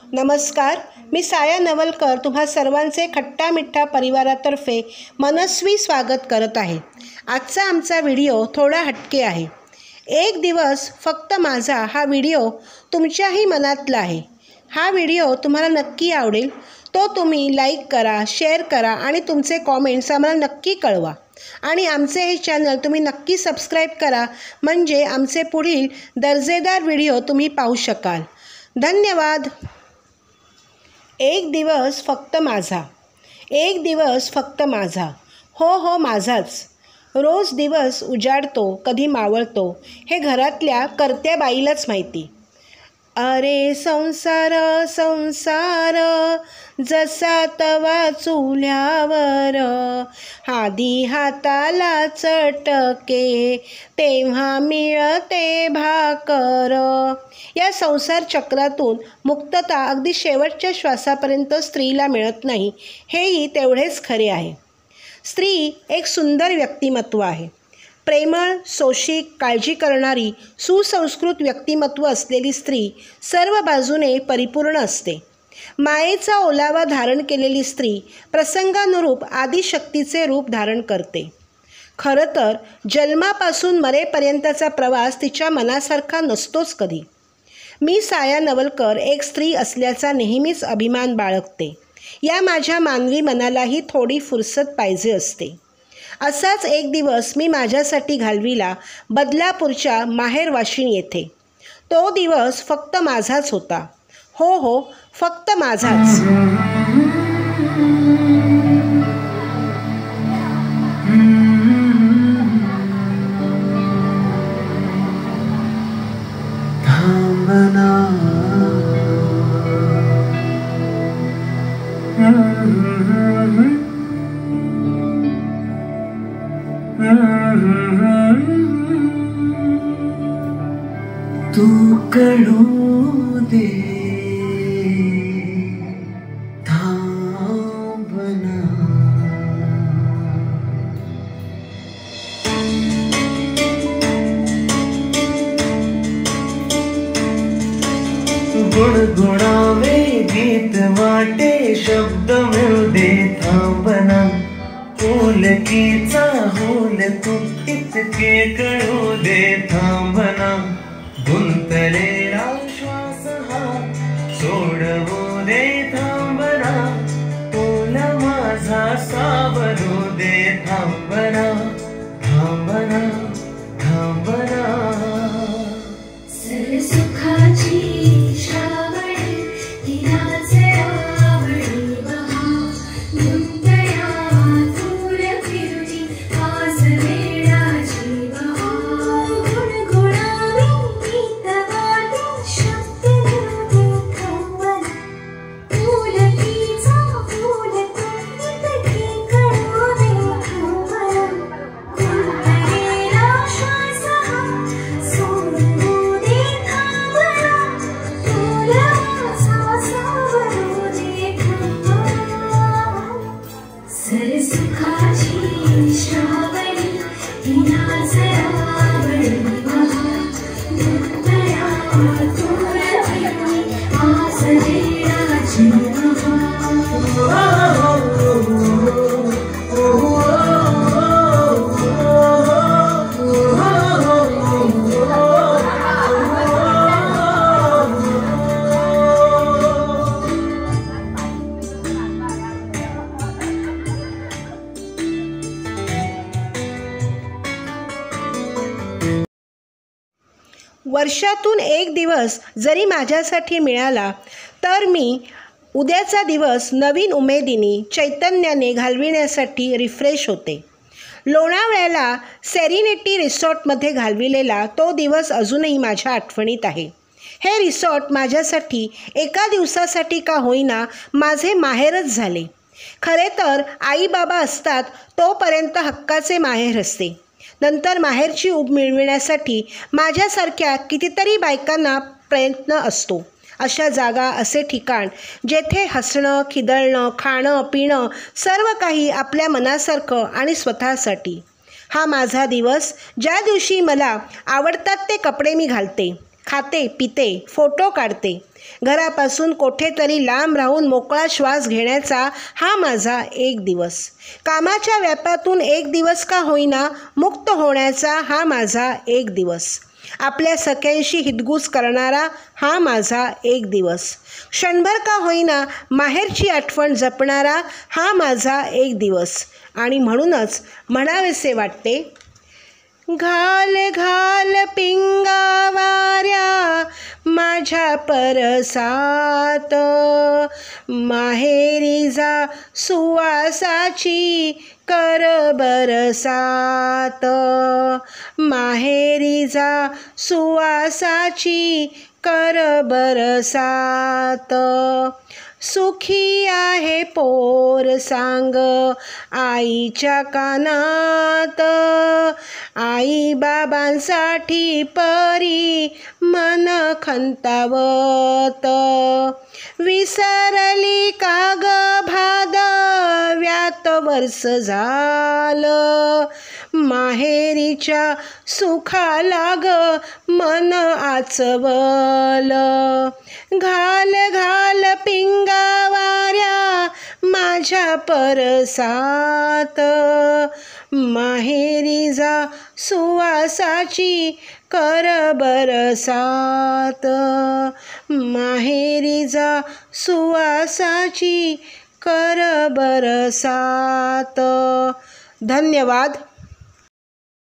नमस्कार, मी साया नवलकर तुम्हा सर्वांचे खट्टा मिठ्ठा परिवारातर्फे मनस्वी स्वागत करत आहे। आजचा आमचा व्हिडिओ थोडा हटके आहे। एक दिवस फक्त माझा हा व्हिडिओ तुमच्याही मनातला आहे। हा व्हिडिओ तुम्हाला नक्की आवडेल। तो तुम्ही लाईक करा, शेअर करा आणि तुमचे कॉमेंट्स आम्हाला नक्की कळवा। आणि आमचे हे चॅनल तुम्ही नक्की सबस्क्राईब करा, म्हणजे आमचे पुढील दर्जेदार व्हिडिओ तुम्ही पाहू शकाल। धन्यवाद। एक दिवस फक्त माझा, एक दिवस फक्त माझा, हो माझाच। रोज दिवस उजाडतो, कधी मावळतो, हे घरातल्या कर्त्या बाईलाच माहिती। अरे संसार संसार जसा तवा चुल्यावर, हादी हाताला चटके तेव्हा मिळते भाकर। या संसार चक्रातून मुक्तता अगदी शेवटच्या श्वासापर्यंत स्त्रीला मिळत नाही, हेही तेवढेच खरे आहे। स्त्री एक सुंदर व्यक्तिमत्व आहे। प्रेमळ, सोशिक, काळजी करणारी, सुसंस्कृत व्यक्तिमत्व असलेली स्त्री सर्व बाजूने परिपूर्ण असते। मायेचा ओलावा धारण केलेली स्त्री प्रसंगानुरूप आदिशक्तीचे रूप धारण करते। खरं तर जन्मापासून मरेपर्यंतचा प्रवास तिच्या मनासारखा नसतोच कधी। मी साया नवलकर एक स्त्री असल्याचा नेहमीच अभिमान बाळगते। या माझ्या मानवी मनालाही थोडी फुरसत पाहिजे असते। असाच एक दिवस मी माझ्यासाठी घालविला बदलापूरच्या माहेरवाशिण येथे। तो दिवस फक्त माझाच होता, हो फक्त माझाच। तू कळू दे थांबना, गुणगुणावे गीत वाटे शब्द मिळू दे थांबना। होलकीचा होल तू इतके कळू दे थांबना। गुंतलेला श्वास हा सोडवू दे थांबना। तोला माझा सावरू दे थांबना, थांबना थांबना। सरसुखाची श्रावणी हिराचे आवडी बहार, गुंतया दूर फिरुनी आज वेळाची बहार। गुणगुणावी गीत वाटे शब्द मिळू दे थांबना। फुलकीचा फुल तू इतके कळू दे थांबना। गुंतलेला श्वास हा सोडवू दे थांबना। तोला माझा सावरू दे थांबना। सरसुखाची श्रावणी हिराचे आवडी बहार, गुंतया दूर फिरुनी आज वेळाची वर्षातून एक दिवस जरी माझ्यासाठी मिळाला तर मी उद्याचा दिवस नवीन उमेदीने चैतन्याने घालविण्यासाठी रिफ्रेश होते। लोणावळ्याला सेरेनिटी रिसॉर्टमध्ये घालविलेला तो दिवस अजूनही माझ्या आठवणीत आहे। हे रिसॉर्ट माझ्यासाठी एका दिवसासाठी का होईना माझे माहेरच झाले। खरे तर आई बाबा असतात तोपर्यंत हक्काचे माहेर असते। नंतर माहेरची ऊब मिळविण्यासाठी माझ्यासारख्या कितीतरी बायकांना प्रयत्न असतो। अशा जागा, असे ठिकाण जेथे हसणं, खिदळणं, खाणं, पिणं सर्व काही आपल्या मनासारखं आणि स्वतःसाठी। हा माझा दिवस, ज्या दिवशी मला आवडतात ते कपडे मी घालते, खाते, पिते, फोटो काढते, घरापासून कुठेतरी लांब राहून मोकळा श्वास घेण्याचा हा माझा एक दिवस. कामाच्या व्यापातून एक दिवस का होईना मुक्त होण्याचा हा माझा एक दिवस. आपल्या सख्यांशी हितगुज करणारा हा माझा एक दिवस. क्षणभर का होईना माहेरची आठवण जपणारा हा माझा एक दिवस. आणि म्हणूनच म्हणावेसे वाटते, घाल घाल पिंगा वाऱ्या माझ्या परसात, माहेरी जा सुवासाची कर बरसात, माहेरी जा सुवासाची कर बरसात. सुखी आहे पोर सांग आईच्या कानात, आई बाबांसाठी परी मन खंतावत. विसरली का ग भादव्यात वर्ष झालं, माहेरीच्या सुखाला ग मन आचवल. घाल घाल पिंगा वाऱ्या माझ्या परसात, माहेरी जा सुवासाची कर बरसात, माहेरी जा सुवासाची कर बरसात. धन्यवाद.